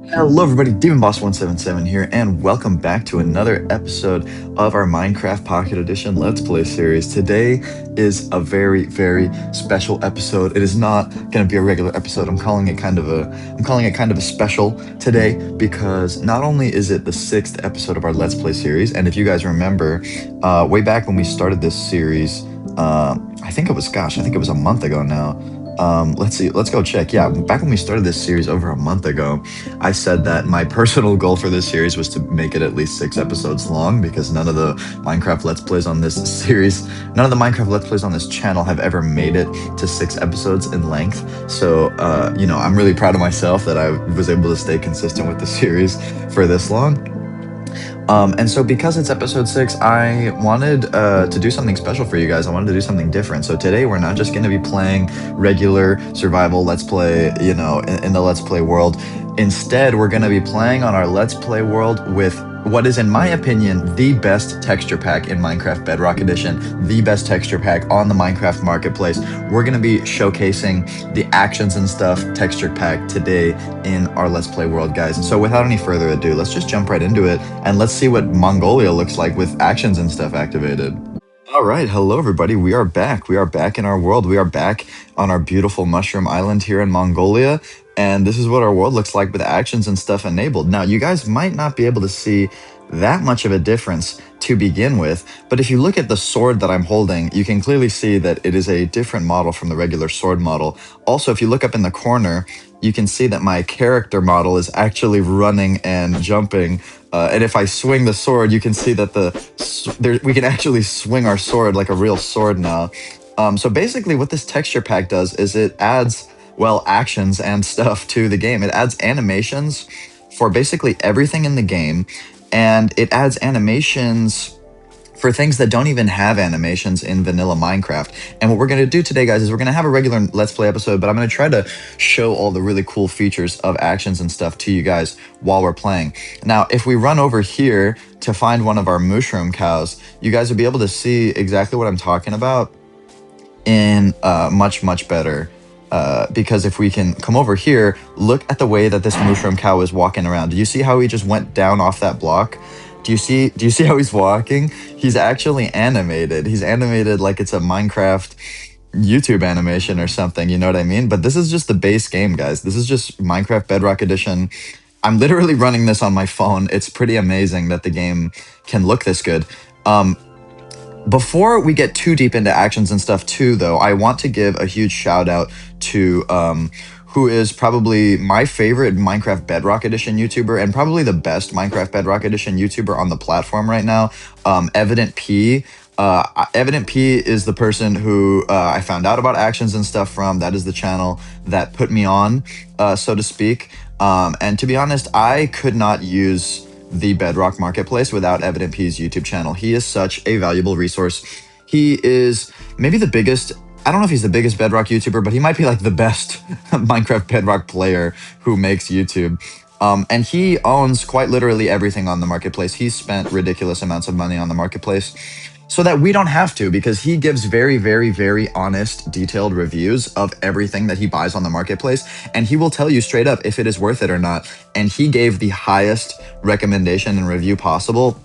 Hello, everybody. Demon Boss 177 here, and welcome back to another episode of our Minecraft Pocket Edition Let's Play series. Today is a very, very special episode. It is not going to be a regular episode. I'm calling it kind of a special today because not only is it the sixth episode of our Let's Play series, and if you guys remember, way back when we started this series, I think it was a month ago now. Let's see. Let's go check. Yeah, back when we started this series over a month ago, I said that my personal goal for this series was to make it at least 6 episodes long because none of the Minecraft Let's Plays on this series, none of the Minecraft Let's Plays on this channel have ever made it to 6 episodes in length. So, I'm really proud of myself that I was able to stay consistent with the series for this long. And so because it's episode 6, I wanted to do something special for you guys. I wanted to do something different. So today we're not just going to be playing regular survival Let's Play, in the Let's Play world. Instead, we're going to be playing on our Let's Play world with what is, in my opinion, the best texture pack in Minecraft Bedrock Edition, the best texture pack on the Minecraft Marketplace. We're going to be showcasing the actions and stuff texture pack today in our Let's Play world, guys. So without any further ado, let's just jump right into it and let's see what Mongolia looks like with actions and stuff activated. All right, hello everybody. We are back. We are back in our world. We are back on our beautiful mushroom island here in Mongolia. And this is what our world looks like with actions and stuff enabled. Now, you guys might not be able to see that much of a difference to begin with, but if you look at the sword that I'm holding, you can clearly see that it is a different model from the regular sword model. Also, if you look up in the corner, you can see that my character model is actually running and jumping. And if I swing the sword, you can see that we can actually swing our sword like a real sword now. So basically what this texture pack does is it adds, well, actions and stuff to the game. It adds animations for basically everything in the game, and it adds animations for things that don't even have animations in vanilla Minecraft. And what we're going to do today, guys, is we're going to have a regular Let's Play episode, but I'm going to try to show all the really cool features of actions and stuff to you guys while we're playing. Now, if we run over here to find one of our mushroom cows, you guys will be able to see exactly what I'm talking about in much, much better. Because if we can come over here, look at the way that this mushroom cow is walking around. Do you see how he just went down off that block? Do you see how he's walking? He's actually animated. He's animated like it's a Minecraft YouTube animation or something, you know what I mean? But this is just the base game, guys. This is just Minecraft Bedrock Edition. I'm literally running this on my phone. It's pretty amazing that the game can look this good. Before we get too deep into actions and stuff too, though, I want to give a huge shout out to who is probably my favorite Minecraft Bedrock Edition YouTuber and probably the best Minecraft Bedrock Edition YouTuber on the platform right now, Evident P. Evident P is the person who I found out about actions and stuff from. That is the channel that put me on, so to speak. And to be honest, I could not use the Bedrock Marketplace without Evident P's YouTube channel. He is such a valuable resource. He is maybe the biggest, I don't know if he's the biggest Bedrock YouTuber, but he might be like the best Minecraft Bedrock player who makes YouTube. And he owns quite literally everything on the marketplace. He's spent ridiculous amounts of money on the marketplace so that we don't have to, because he gives very, very, very honest, detailed reviews of everything that he buys on the marketplace, and he will tell you straight up if it is worth it or not. And he gave the highest recommendation and review possible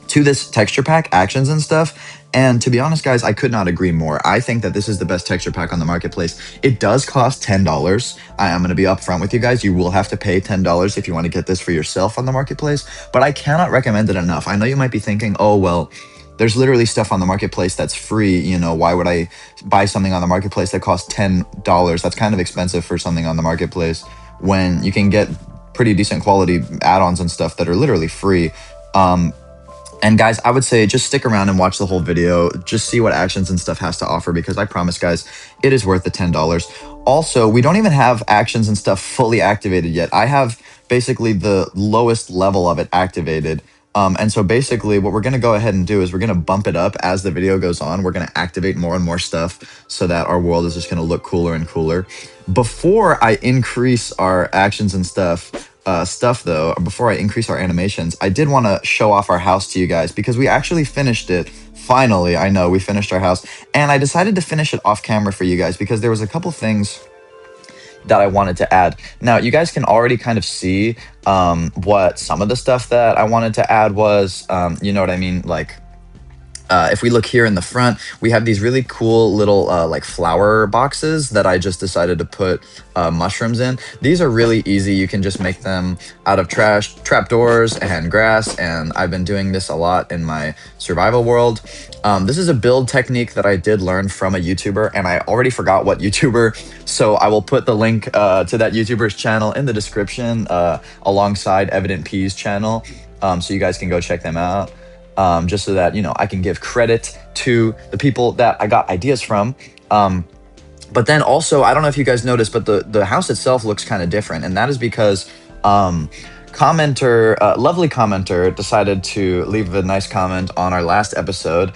to this texture pack, actions and stuff. And to be honest, guys, I could not agree more. I think that this is the best texture pack on the marketplace. It does cost $10. I am going to be upfront with you guys. You will have to pay $10 if you want to get this for yourself on the marketplace, but I cannot recommend it enough. I know you might be thinking, oh, well, there's literally stuff on the marketplace that's free. You know, why would I buy something on the marketplace that costs $10? That's kind of expensive for something on the marketplace when you can get pretty decent quality add-ons and stuff that are literally free. And guys, I would say just stick around and watch the whole video. Just see what actions and stuff has to offer, because I promise, guys, it is worth the $10. Also, we don't even have actions and stuff fully activated yet. I have basically the lowest level of it activated. And so basically what we're going to go ahead and do is we're going to bump it up as the video goes on. We're going to activate more and more stuff so that our world is just going to look cooler and cooler. Before I increase our actions and stuff, though, before I increase our animations, I did want to show off our house to you guys because we actually finished it. Finally, I know we finished our house, and I decided to finish it off camera for you guys because there was a couple things that I wanted to add. Now, you guys can already kind of see what some of the stuff that I wanted to add was. You know what I mean? Like, if we look here in the front, we have these really cool little like flower boxes that I just decided to put mushrooms in. These are really easy. You can just make them out of trash, trapdoors, and grass. And I've been doing this a lot in my survival world. This is a build technique that I did learn from a YouTuber, and I already forgot what YouTuber. So I will put the link to that YouTuber's channel in the description alongside Evident P's channel, so you guys can go check them out, just so that I can give credit to the people that I got ideas from. But then also, I don't know if you guys noticed, but the house itself looks kind of different, and that is because lovely commenter decided to leave a nice comment on our last episode.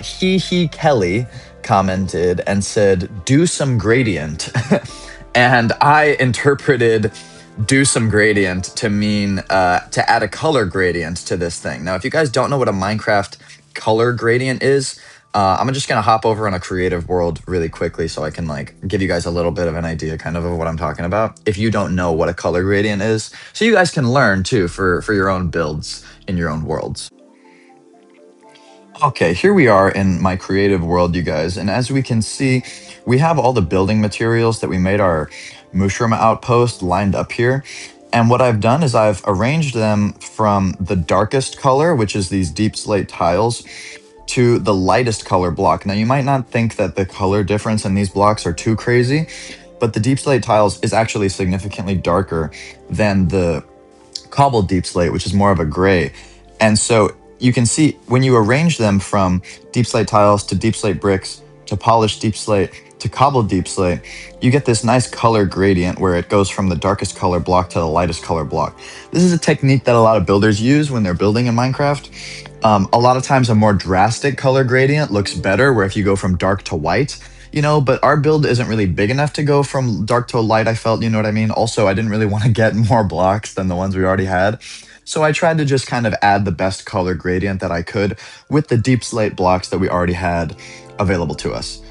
He Kelly commented and said, "Do some gradient," and I interpreted do some gradient to mean to add a color gradient to this thing. Now, if you guys don't know what a Minecraft color gradient is, I'm just gonna hop over on a creative world really quickly so I can like give you guys a little bit of an idea kind of what I'm talking about. If you don't know what a color gradient is, so you guys can learn too for your own builds in your own worlds. Okay, here we are in my creative world, you guys, and as we can see, we have all the building materials that we made our mushroom outpost lined up here. And what I've done is I've arranged them from the darkest color, which is these deep slate tiles, to the lightest color block. Now, you might not think that the color difference in these blocks are too crazy, but the deep slate tiles is actually significantly darker than the cobbled deep slate, which is more of a gray. And so you can see when you arrange them from deep slate tiles to deep slate bricks to polished deep slate to cobbled deep slate, you get this nice color gradient where it goes from the darkest color block to the lightest color block. This is a technique that a lot of builders use when they're building in Minecraft. A lot of times a more drastic color gradient looks better, where if you go from dark to white, but our build isn't really big enough to go from dark to light, I felt, you know what I mean? Also, I didn't really want to get more blocks than the ones we already had. So I tried to just kind of add the best color gradient that I could with the deep slate blocks that we already had available to us.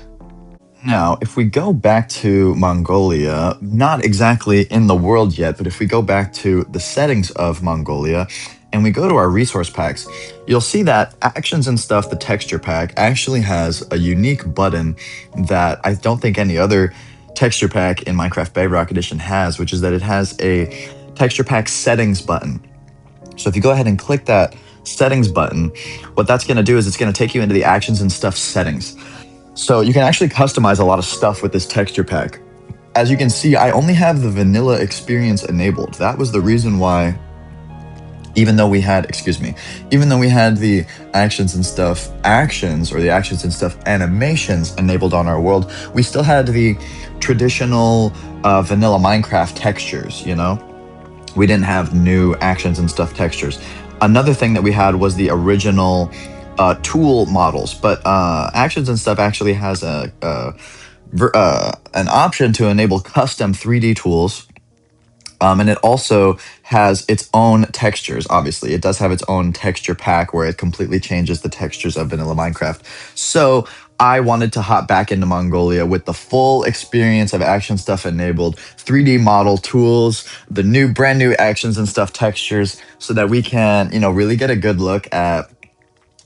Now, if we go back to Mongolia, not exactly in the world yet, but if we go back to the settings of Mongolia and we go to our resource packs, you'll see that Actions and Stuff, the texture pack, actually has a unique button that I don't think any other texture pack in Minecraft Bedrock Edition has, which is that it has a texture pack settings button. So if you go ahead and click that settings button, what that's going to do is it's going to take you into the Actions and Stuff settings. So you can actually customize a lot of stuff with this texture pack. As you can see, I only have the vanilla experience enabled. That was the reason why, even though we had the actions and stuff animations enabled on our world, we still had the traditional vanilla Minecraft textures, We didn't have new actions and stuff textures. Another thing that we had was the original tool models, but Actions and Stuff actually has an option to enable custom 3D tools, and it also has its own textures. Obviously, it does have its own texture pack where it completely changes the textures of vanilla Minecraft. So I wanted to hop back into Mongolia with the full experience of Action Stuff enabled, 3D model tools, the brand new Actions and Stuff textures, so that we can, really get a good look at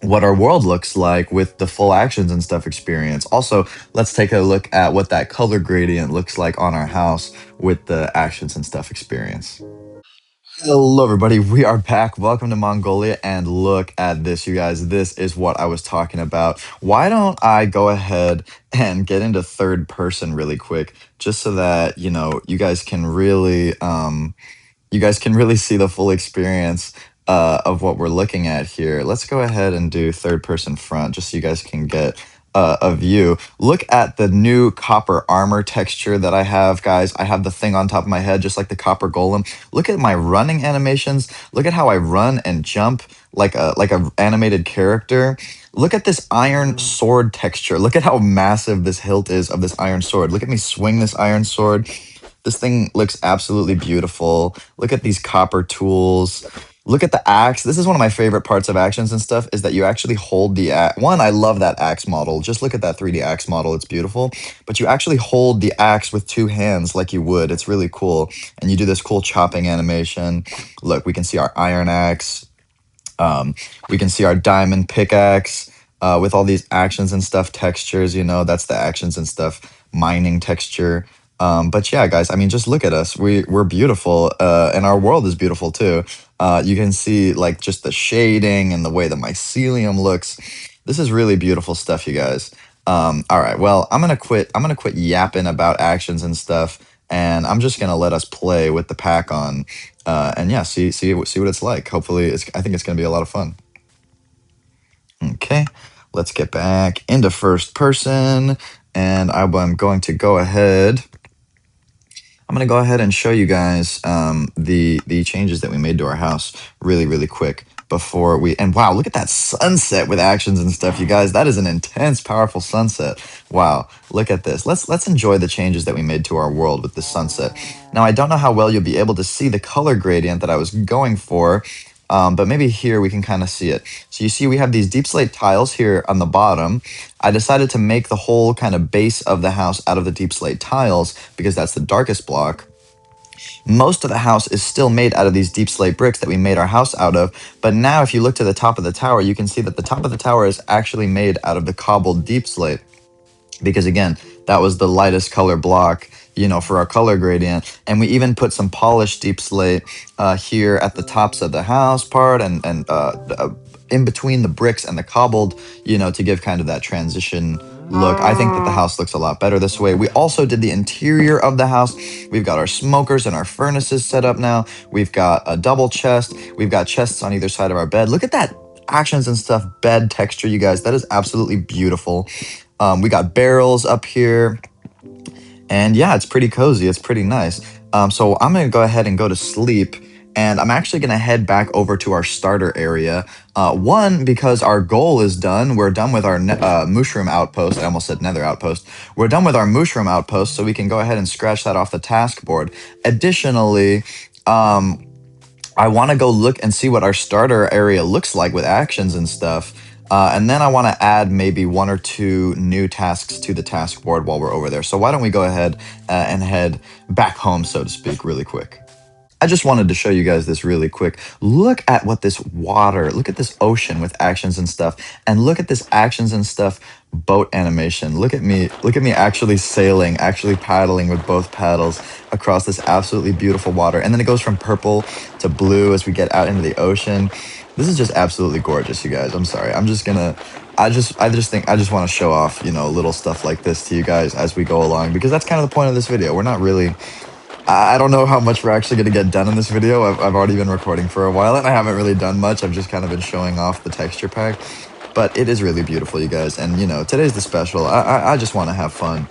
what our world looks like with the full Actions and Stuff experience. Also, let's take a look at what that color gradient looks like on our house with the Actions and Stuff experience. Hello, everybody. We are back. Welcome to Mongolia. And look at this, you guys. This is what I was talking about. Why don't I go ahead and get into third person really quick, just so that, you guys can really see the full experience of what we're looking at here. Let's go ahead and do third person front just so you guys can get a view. Look at the new copper armor texture that I have, guys. I have the thing on top of my head, just like the copper golem. Look at my running animations. Look at how I run and jump like a animated character. Look at this iron sword texture. Look at how massive this hilt is of this iron sword. Look at me swing this iron sword. This thing looks absolutely beautiful. Look at these copper tools. Look at the axe. This is one of my favorite parts of actions and stuff is that you actually hold the axe. One, I love that axe model. Just look at that 3D axe model. It's beautiful. But you actually hold the axe with two hands like you would. It's really cool. And you do this cool chopping animation. Look, we can see our iron axe. Um, we can see our diamond pickaxe with all these actions and stuff textures. That's the actions and stuff mining texture. But yeah, guys, I mean, just look at us. We're beautiful, and our world is beautiful too. You can see like just the shading and the way the mycelium looks. This is really beautiful stuff, you guys. All right, well, I'm gonna quit. I'm gonna quit yapping about actions and stuff, and I'm just gonna let us play with the pack on and yeah, see what it's like. Hopefully, I think it's gonna be a lot of fun. Okay, let's get back into first person, and I'm going to go ahead. I'm gonna go ahead and show you guys the changes that we made to our house really quick before we. And wow, look at that sunset with actions and stuff, you guys. That is an intense, powerful sunset. Wow, look at this. Let's enjoy the changes that we made to our world with the sunset. Now, I don't know how well you'll be able to see the color gradient that I was going for. But maybe here we can kind of see it. So you see we have these deep slate tiles here on the bottom. I decided to make the whole kind of base of the house out of the deep slate tiles because that's the darkest block. Most of the house is still made out of these deep slate bricks that we made our house out of. But now if you look to the top of the tower, you can see that the top of the tower is actually made out of the cobbled deep slate because again, that was the lightest color block, for our color gradient. And we even put some polished deep slate here at the tops of the house part and in between the bricks and the cobbled, to give kind of that transition look. I think that the house looks a lot better this way. We also did the interior of the house. We've got our smokers and our furnaces set up now. We've got a double chest. We've got chests on either side of our bed. Look at that actions and stuff bed texture, you guys. That is absolutely beautiful. We got barrels up here. And yeah, it's pretty cozy. It's pretty nice. So I'm going to go ahead and go to sleep. And I'm actually going to head back over to our starter area. One, because our goal is done. We're done with our mushroom outpost. I almost said nether outpost. We're done with our mushroom outpost, so we can go ahead and scratch that off the task board. Additionally, I want to go look and see what our starter area looks like with actions and stuff. And then I want to add maybe one or two new tasks to the task board while we're over there. So why don't we go ahead and head back home, so to speak, really quick. I just wanted to show you guys this really quick. Look at what this water, look at this ocean with actions and stuff, and look at this actions and stuff boat animation. Look at me actually sailing, actually paddling with both paddles across this absolutely beautiful water. And then it goes from purple to blue as we get out into the ocean. This is just absolutely gorgeous, you guys. I'm sorry. I just think I just want to show off, little stuff like this to you guys as we go along because that's kind of the point of this video. We're not really I don't know how much we're actually going to get done in this video. I've already been recording for a while and I haven't really done much. I've just kind of been showing off the texture pack. But it is really beautiful, you guys. And, today's the special. I just want to have fun.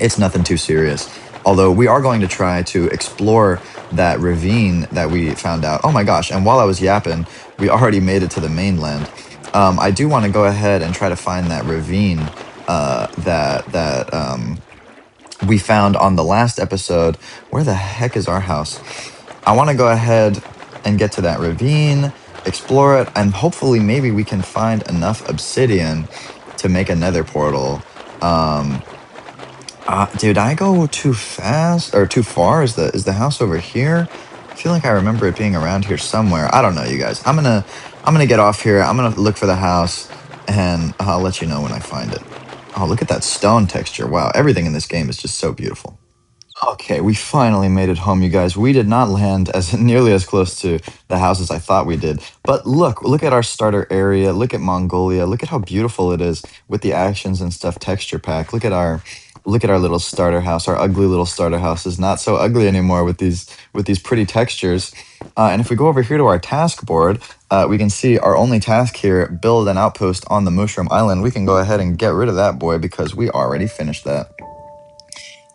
It's nothing too serious. Although we are going to try to explore that ravine that we found out. Oh my gosh, and while I was yapping, we already made it to the mainland. I do want to go ahead and try to find that ravine that we found on the last episode. Where the heck is our house? I want to go ahead and get to that ravine, explore it, and hopefully maybe we can find enough obsidian to make a nether portal. Did I go too fast or too far? Is the house over here? I feel like I remember it being around here somewhere. I don't know, you guys. I'm gonna get off here. I'm gonna look for the house, and I'll let you know when I find it. Oh, look at that stone texture. Wow, everything in this game is just so beautiful. Okay, we finally made it home, you guys. We did not land as nearly as close to the house as I thought we did. But look at our starter area. Look at Mongolia. Look at how beautiful it is with the actions and stuff texture pack. Look at our little starter house. Our ugly little starter house is not so ugly anymore with these pretty textures. And if we go over here to our task board, we can see our only task here, build an outpost on the Mushroom Island. We can go ahead and get rid of that boy because we already finished that.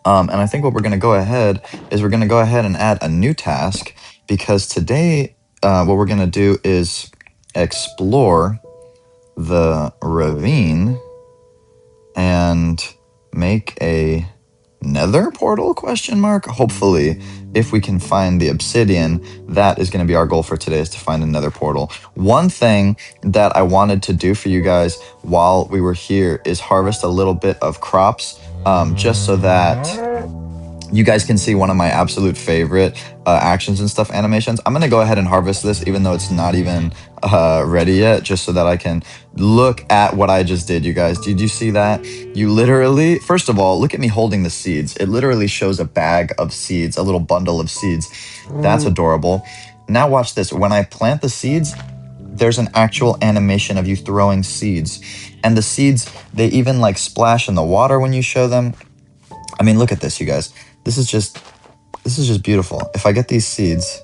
And I think what we're going to go ahead is we're going to go ahead and add a new task because today what we're going to do is explore the ravine and make a nether portal, question mark? Hopefully, if we can find the obsidian, that is going to be our goal for today, is to find a nether portal. One thing that I wanted to do for you guys while we were here is harvest a little bit of crops, just so that you guys can see one of my absolute favorite actions and stuff animations. I'm gonna go ahead and harvest this, even though it's not even ready yet, just so that I can look at what I just did. You guys, did you see that? You literally, first of all, look at me holding the seeds. It literally shows a bag of seeds, a little bundle of seeds. That's adorable. Now watch this. When I plant the seeds, there's an actual animation of you throwing seeds, and the seeds, they even like splash in the water when you show them. I mean, look at this, you guys. This is just beautiful. If I get these seeds,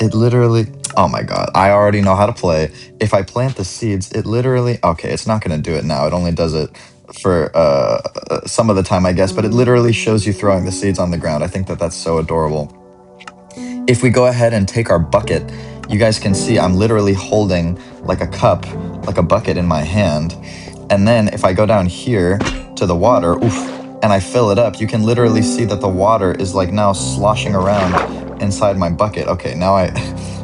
it literally, oh my god, I already know how to play. If I plant the seeds, it literally, okay, it's not going to do it now. It only does it for some of the time, I guess, but it literally shows you throwing the seeds on the ground. I think that that's so adorable. If we go ahead and take our bucket, you guys can see I'm literally holding like a cup, like a bucket in my hand. And then if I go down here to the water, oof, and I fill it up, you can literally see that the water is like now sloshing around inside my bucket. Okay, now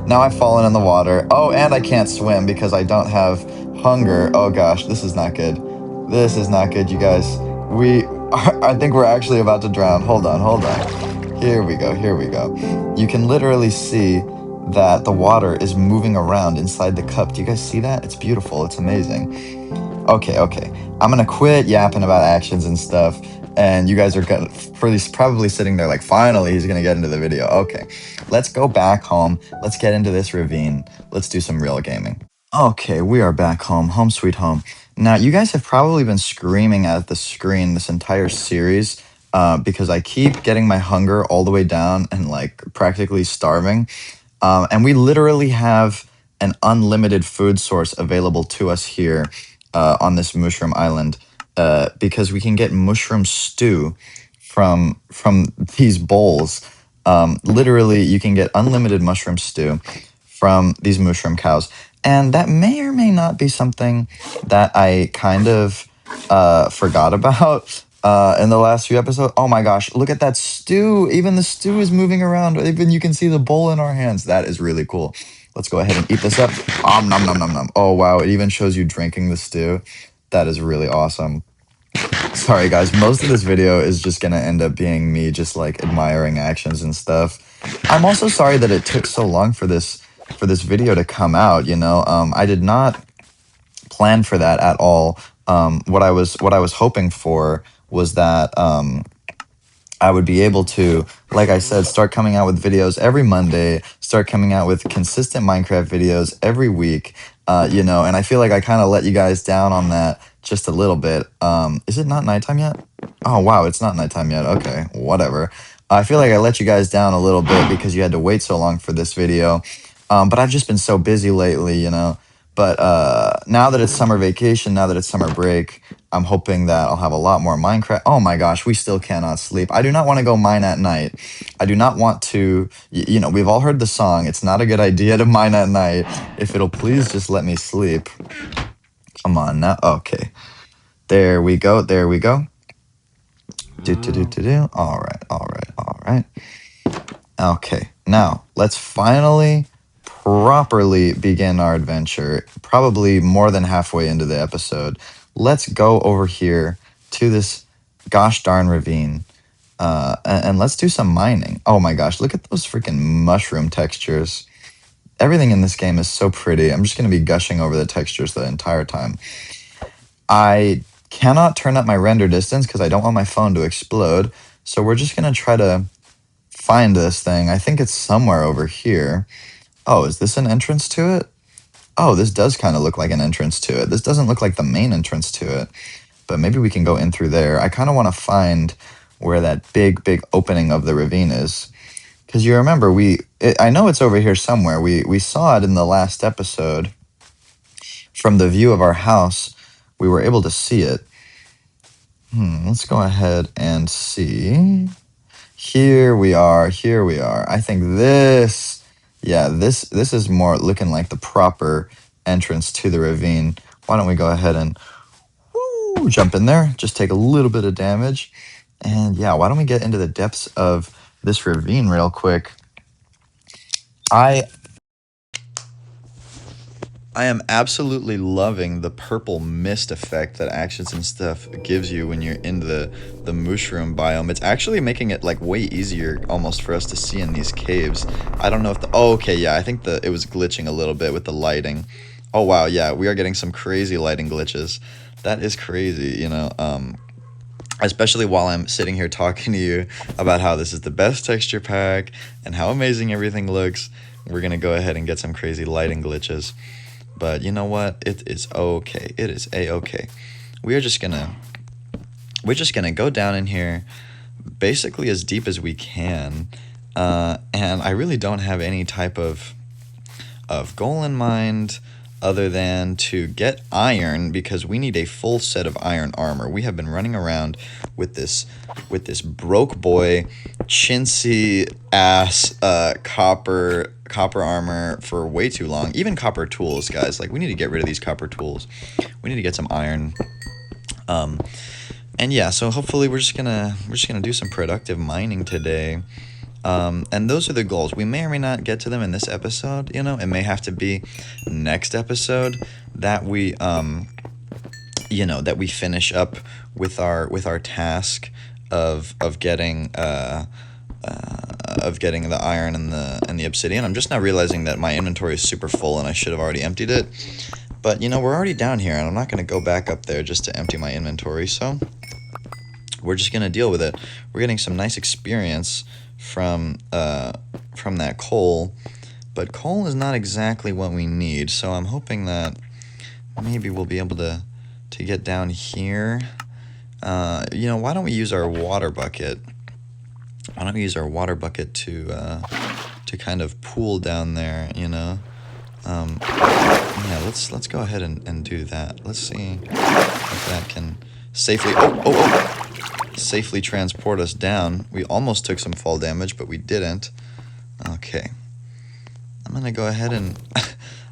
now I've fallen in the water. Oh, and I can't swim because I don't have hunger. Oh gosh, this is not good. This is not good, you guys. I think we're actually about to drown. Hold on, hold on. Here we go, here we go. You can literally see that the water is moving around inside the cup. Do you guys see that? It's beautiful, it's amazing. Okay, okay. I'm gonna quit yapping about actions and stuff, and you guys are gonna probably sitting there like, finally, he's gonna get into the video. Okay, let's go back home. Let's get into this ravine. Let's do some real gaming. Okay, we are back home. Home sweet home. Now, you guys have probably been screaming at the screen this entire series because I keep getting my hunger all the way down and like practically starving. And we literally have an unlimited food source available to us here on this mushroom island because we can get mushroom stew from these bowls. Literally, you can get unlimited mushroom stew from these mushroom cows, and that may or may not be something that I kind of forgot about in the last few episodes. Oh my gosh, look at that stew. Even the stew is moving around. Even you can see the bowl in our hands. That is really cool. Let's go ahead and eat this up. Nom nom nom nom. Oh wow, it even shows you drinking the stew. That is really awesome. Sorry guys, most of this video is just gonna end up being me just like admiring actions and stuff. I'm also sorry that it took so long for this video to come out, you know. I did not plan for that at all. What I was hoping for was that I would be able to, like I said, start coming out with videos every Monday, start coming out with consistent Minecraft videos every week, you know, and I feel like I kind of let you guys down on that just a little bit. Is it not nighttime yet? Oh, wow, it's not nighttime yet. Okay, whatever. I feel like I let you guys down a little bit because you had to wait so long for this video. But I've just been so busy lately, you know. But now that it's summer vacation, now that it's summer break, I'm hoping that I'll have a lot more Minecraft. Oh my gosh, we still cannot sleep. I do not want to go mine at night. I do not want to, you know, we've all heard the song. It's not a good idea to mine at night. If it'll please just let me sleep. Come on now. Okay. There we go. There we go. Do. All right. All right. All right. Okay. Now, let's finally properly begin our adventure, probably more than halfway into the episode. Let's go over here to this gosh darn ravine and let's do some mining. Oh my gosh, look at those freaking mushroom textures. Everything in this game is so pretty. I'm just going to be gushing over the textures the entire time. I cannot turn up my render distance because I don't want my phone to explode. So we're just going to try to find this thing. I think it's somewhere over here. Oh, is this an entrance to it? Oh, this does kind of look like an entrance to it. This doesn't look like the main entrance to it, but maybe we can go in through there. I kind of want to find where that big opening of the ravine is. Because you remember, I know it's over here somewhere. We saw it in the last episode. From the view of our house, we were able to see it. Let's go ahead and see. Here we are. Here we are. I think this, yeah, this is more looking like the proper entrance to the ravine. Why don't we go ahead and jump in there, just take a little bit of damage. And yeah, why don't we get into the depths of this ravine real quick? I am absolutely loving the purple mist effect that Actions and Stuff gives you when you're in the mushroom biome. It's actually making it like way easier almost for us to see in these caves. I don't know if the oh, okay, yeah, I think it was glitching a little bit with the lighting. Oh wow, yeah, we are getting some crazy lighting glitches. That is crazy, you know. Especially while I'm sitting here talking to you about how this is the best texture pack and how amazing everything looks. We're gonna go ahead and get some crazy lighting glitches. But you know what? It is okay. It is a-okay. We're just gonna go down in here basically as deep as we can. And I really don't have any type of goal in mind other than to get iron, because we need a full set of iron armor. We have been running around with this broke boy chintzy ass copper armor for way too long. Even copper tools, guys. Like, we need to get rid of these copper tools. We need to get some iron. And yeah, so hopefully we're just gonna do some productive mining today. And those are the goals. We may or may not get to them in this episode, you know. It may have to be next episode that we that we finish up with our task of getting the iron and the obsidian. I'm just now realizing that my inventory is super full and I should have already emptied it. But you know, we're already down here and I'm not going to go back up there just to empty my inventory. So we're just going to deal with it. We're getting some nice experience from that coal, but coal is not exactly what we need, so I'm hoping that maybe we'll be able to get down here. Why don't we use our water bucket? Why don't we use our water bucket to kind of pool down there, you know? Yeah, let's go ahead and do that. Let's see if that can safely safely transport us down. We almost took some fall damage, but we didn't. Okay. I'm going to go ahead and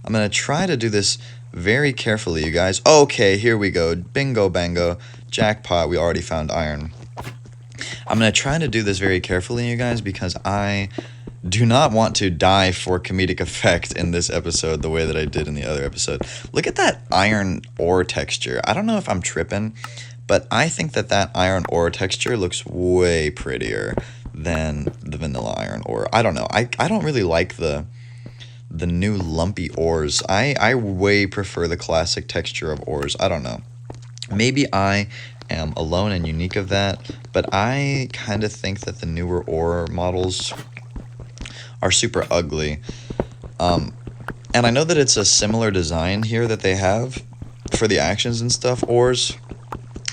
I'm going to try to do this very carefully, you guys. Okay, here we go. Bingo bango. Jackpot. We already found iron. I'm going to try to do this very carefully, you guys, because I do not want to die for comedic effect in this episode the way that I did in the other episode. Look at that iron ore texture. I don't know if I'm tripping, but I think that iron ore texture looks way prettier than the vanilla iron ore. I don't know. I don't really like the new lumpy ores. I way prefer the classic texture of ores. I don't know. Maybe I am alone and unique of that, but I kind of think that the newer ore models are super ugly. And I know that it's a similar design here that they have for the actions and stuff ores.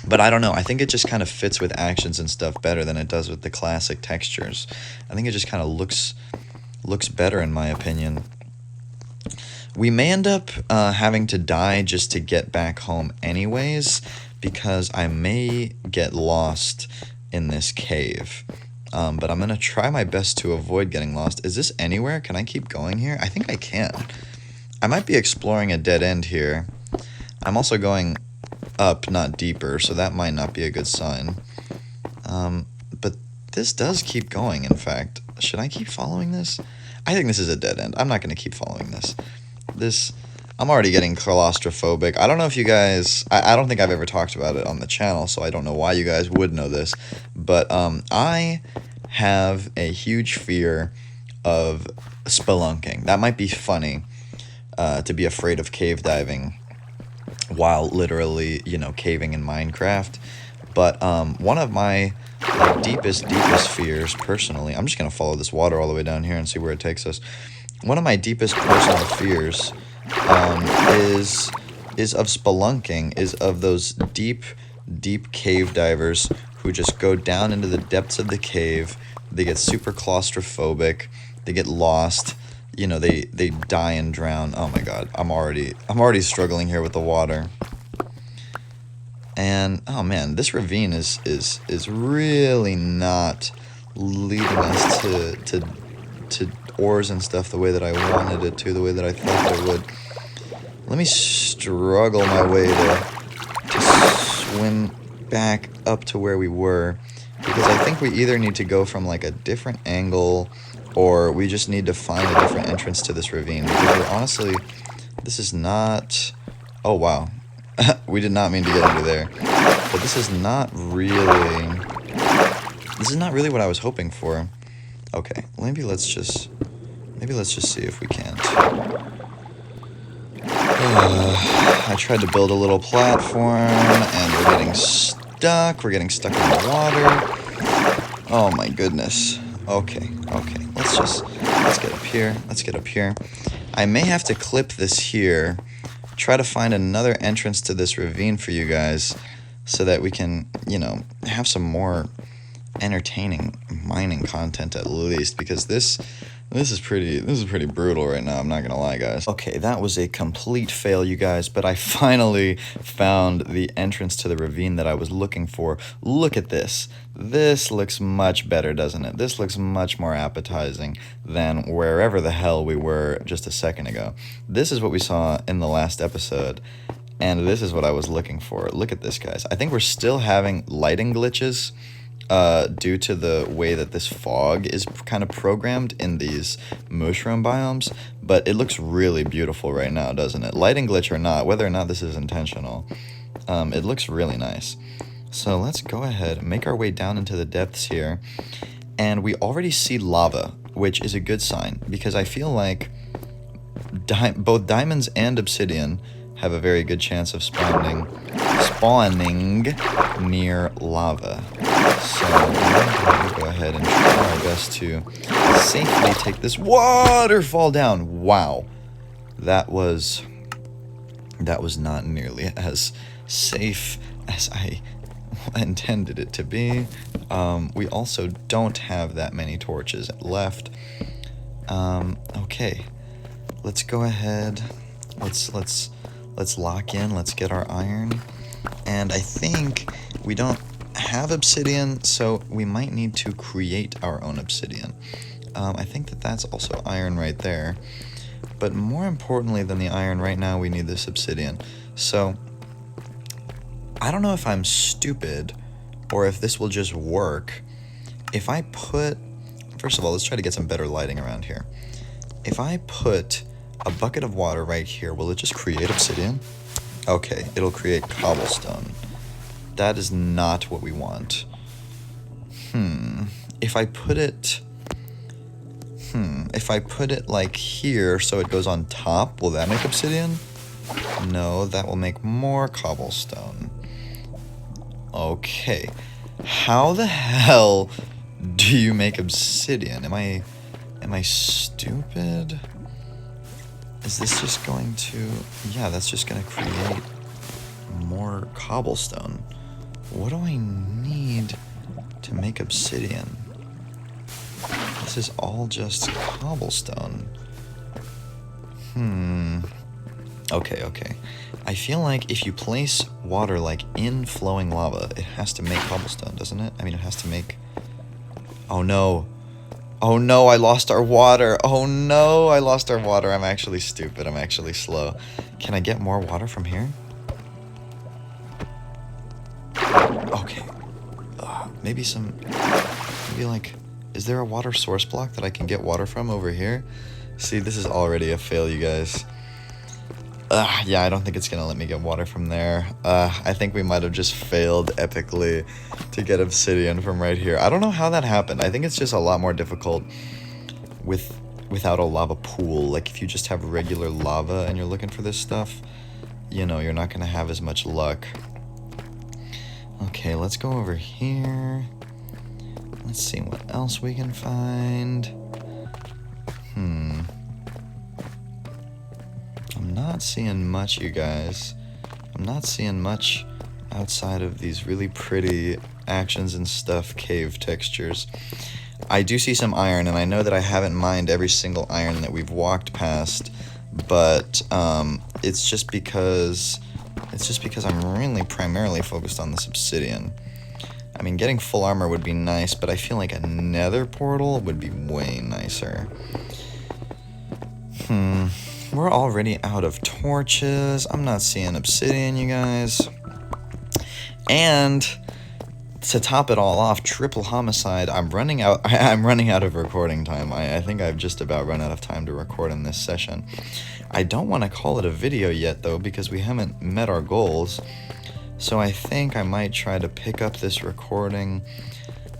But I don't know. I think it just kind of fits with actions and stuff better than it does with the classic textures. I think it just kind of looks better in my opinion. We may end up having to die just to get back home anyways, because I may get lost in this cave. But I'm going to try my best to avoid getting lost. Is this anywhere? Can I keep going here? I think I can. I might be exploring a dead end here. I'm also going up, not deeper, so that might not be a good sign. But this does keep going, in fact. Should I keep following this? I think this is a dead end. I'm not going to keep following this. I'm already getting claustrophobic. I don't know if you guys... I don't think I've ever talked about it on the channel, so I don't know why you guys would know this. But I have a huge fear of spelunking. That might be funny, to be afraid of cave diving while literally, caving in Minecraft. But one of my deepest fears, personally, I'm just going to follow this water all the way down here and see where it takes us. One of my deepest personal fears is of spelunking, is of those deep cave divers who just go down into the depths of the cave. They get super claustrophobic. They get lost. They die and drown. Oh my god, I'm already struggling here with the water. And oh man, this ravine is really not leading us to ores and stuff the way that I wanted it to, the way that I thought it would. Let me struggle my way to swim back up to where we were, because I think we either need to go from like a different angle, or we just need to find a different entrance to this ravine, because we're honestly, this is not, oh wow, we did not mean to get under there, but this is not really what I was hoping for. Okay, maybe let's just see if we can't. I tried to build a little platform, and we're getting stuck. We're getting stuck in the water. Oh my goodness. Okay. Let's get up here. I may have to clip this here. Try to find another entrance to this ravine for you guys, so that we can, have some more entertaining mining content at least, because this is pretty brutal right now, I'm not gonna lie, guys. Okay, that was a complete fail, you guys, but I finally found the entrance to the ravine that I was looking for. Look at this. This looks much better, doesn't it? This looks much more appetizing than wherever the hell we were just a second ago. This is what we saw in the last episode, and this is what I was looking for. Look at this, guys. I think we're still having lighting glitches due to the way that this fog is kind of programmed in these mushroom biomes, but it looks really beautiful right now, doesn't it? Lighting glitch or not, whether or not this is intentional, it looks really nice. So let's go ahead and make our way down into the depths here, and we already see lava, which is a good sign, because I feel like both diamonds and obsidian have a very good chance of spawning near lava. So we'll go ahead and try our best to safely take this waterfall down. Wow, that was not nearly as safe as I intended it to be. We also don't have that many torches left. Okay, let's go ahead. Let's lock in. Let's get our iron. And I think we don't have obsidian, so we might need to create our own obsidian. I think that's also iron right there. But more importantly than the iron right now, we need this obsidian. So I don't know if I'm stupid or if this will just work. If I put, first of all, let's try to get some better lighting around here. If I put a bucket of water right here, will it just create obsidian? Okay, it'll create cobblestone. That is not what we want. If I put it like here so it goes on top, will that make obsidian? No, that will make more cobblestone. Okay. How the hell do you make obsidian? Am I stupid? Is this just going to... Yeah, that's just going to create more cobblestone. What do I need to make obsidian? This is all just cobblestone. Okay. I feel like if you place water like in flowing lava, it has to make cobblestone, doesn't it? I mean, it has to make... Oh no, I lost our water. Oh no, I lost our water. I'm actually stupid. I'm actually slow. Can I get more water from here? Okay. Maybe like, is there a water source block that I can get water from over here? See, this is already a fail, you guys. Yeah, I don't think it's gonna let me get water from there. I think we might have just failed epically to get obsidian from right here. I don't know how that happened. I think it's just a lot more difficult without a lava pool. Like, if you just have regular lava and you're looking for this stuff, you're not gonna have as much luck. Okay, let's go over here. Let's see what else we can find. I'm not seeing much, you guys. I'm not seeing much outside of these really pretty actions and stuff cave textures. I do see some iron, and I know that I haven't mined every single iron that we've walked past, but it's just because I'm really primarily focused on this obsidian. I mean, getting full armor would be nice, but I feel like a nether portal would be way nicer. We're already out of torches. I'm not seeing obsidian, you guys. And to top it all off, triple homicide. I'm running out. I'm running out of recording time. I think I've just about run out of time to record in this session. I don't want to call it a video yet though, because we haven't met our goals. So I think I might try to pick up this recording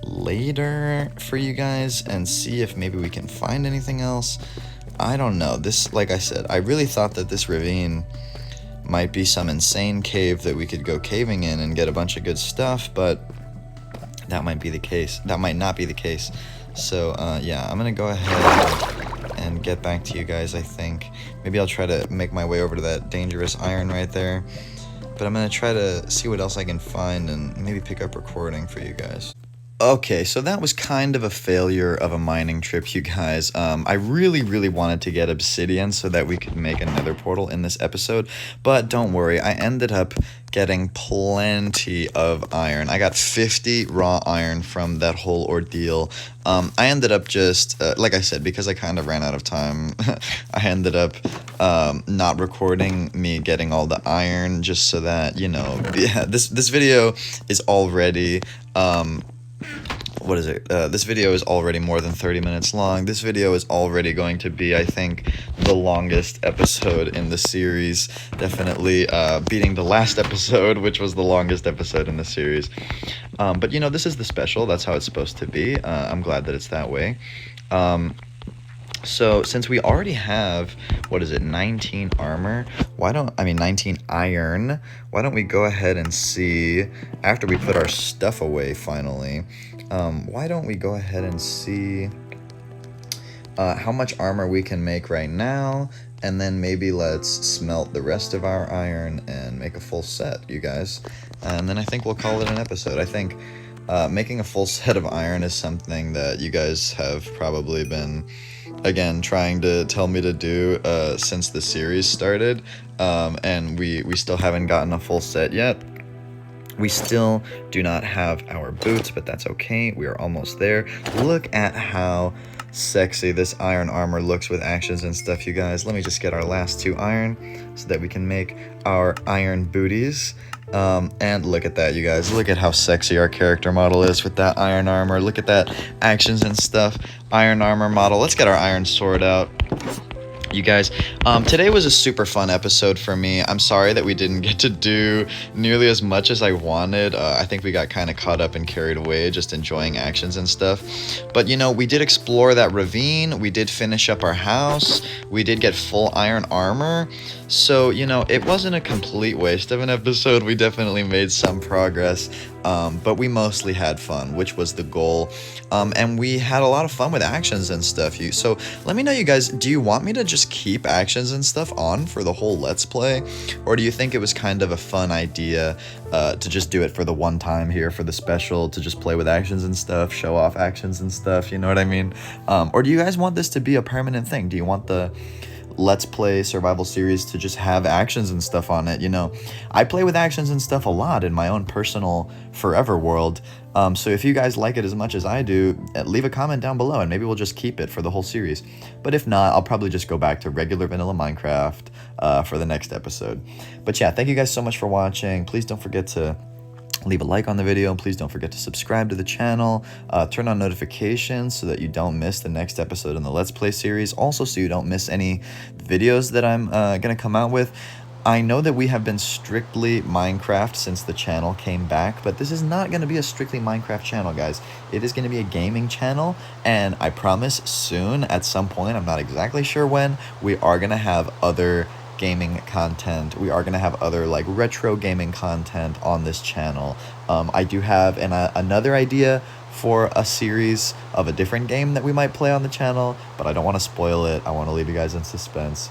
later for you guys and see if maybe we can find anything else. I don't know. This, like I said, I really thought that this ravine might be some insane cave that we could go caving in and get a bunch of good stuff, but that might be the case. That might not be the case. So yeah, I'm gonna go ahead and get back to you guys. I think maybe I'll try to make my way over to that dangerous iron right there, but I'm gonna try to see what else I can find and maybe pick up recording for you guys. Okay, so that was kind of a failure of a mining trip, you guys. I really wanted to get obsidian so that we could make a nether portal in this episode, but don't worry, I ended up getting plenty of iron. I got 50 raw iron from that whole ordeal. I ended up just, like I said, because I kind of ran out of time, I ended up not recording me getting all the iron just so that, you know, yeah, this video is already... what is it? This video is already more than 30 minutes long. This video is already going to be, I think, the longest episode in the series. Definitely beating the last episode, which was the longest episode in the series. But, you know, this is the special. That's how it's supposed to be. I'm glad that it's that way. So, since we already have, 19 armor, 19 iron, why don't we go ahead and see, after we put our stuff away finally, why don't we go ahead and see how much armor we can make right now, and then maybe let's smelt the rest of our iron and make a full set, you guys. And then I think we'll call it an episode. I think making a full set of iron is something that you guys have probably been, again, trying to tell me to do since the series started, and we still haven't gotten a full set yet. We still do not have our boots, but that's okay. We are almost there. Look at how sexy this iron armor looks with actions and stuff, you guys. Let me just get our last 2 iron so that we can make our iron booties. And look at that, you guys. Look at how sexy our character model is with that iron armor. Look at that actions and stuff. Iron armor model. Let's get our iron sword out. You guys, today was a super fun episode for me. I'm sorry that we didn't get to do nearly as much as I wanted. I think we got kind of caught up and carried away just enjoying actions and stuff. But, you know, we did explore that ravine. We did finish up our house. We did get full iron armor. So, you know, it wasn't a complete waste of an episode. We definitely made some progress. But we mostly had fun, which was the goal. And we had a lot of fun with actions and stuff. So let me know, you guys, do you want me to just keep actions and stuff on for the whole Let's Play? Or do you think it was kind of a fun idea to just do it for the one time here for the special, to just play with actions and stuff, show off actions and stuff, you know what I mean? Or do you guys want this to be a permanent thing? Do you want the Let's Play survival series to just have actions and stuff on it? You know, I play with actions and stuff a lot in my own personal forever world. So if you guys like it as much as I do, leave a comment down below and maybe we'll just keep it for the whole series. But if not, I'll probably just go back to regular vanilla Minecraft for the next episode. But yeah, thank you guys so much for watching. Please don't forget to leave a like on the video, and please don't forget to subscribe to the channel, turn on notifications so that you don't miss the next episode in the Let's Play series, also so you don't miss any videos that I'm gonna come out with. I know that we have been strictly Minecraft since the channel came back, but this is not going to be a strictly Minecraft channel, guys. It is going to be a gaming channel, and I promise soon, at some point, I'm not exactly sure when, we are going to have other gaming content. We are going to have other like retro gaming content on this channel. I do have another idea for a series of a different game that we might play on the channel, but I don't want to spoil it. I want to leave you guys in suspense.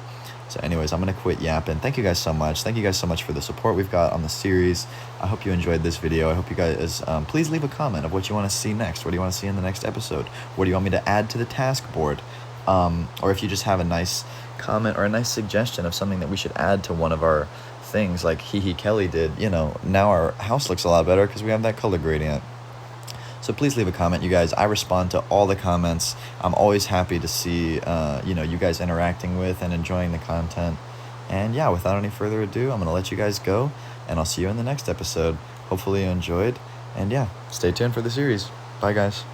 So anyways, I'm going to quit yapping. Thank you guys so much. Thank you guys so much for the support we've got on the series. I hope you enjoyed this video. I hope you guys, please leave a comment of what you want to see next. What do you want to see in the next episode? What do you want me to add to the task board? Or if you just have a nice comment or a nice suggestion of something that we should add to one of our things like Hee Kelly did, you know, now our house looks a lot better because we have that color gradient. So please leave a comment, you guys. I respond to all the comments. I'm always happy to see, you know, you guys interacting with and enjoying the content. And yeah, without any further ado, I'm going to let you guys go, and I'll see you in the next episode. Hopefully you enjoyed. And yeah, stay tuned for the series. Bye, guys.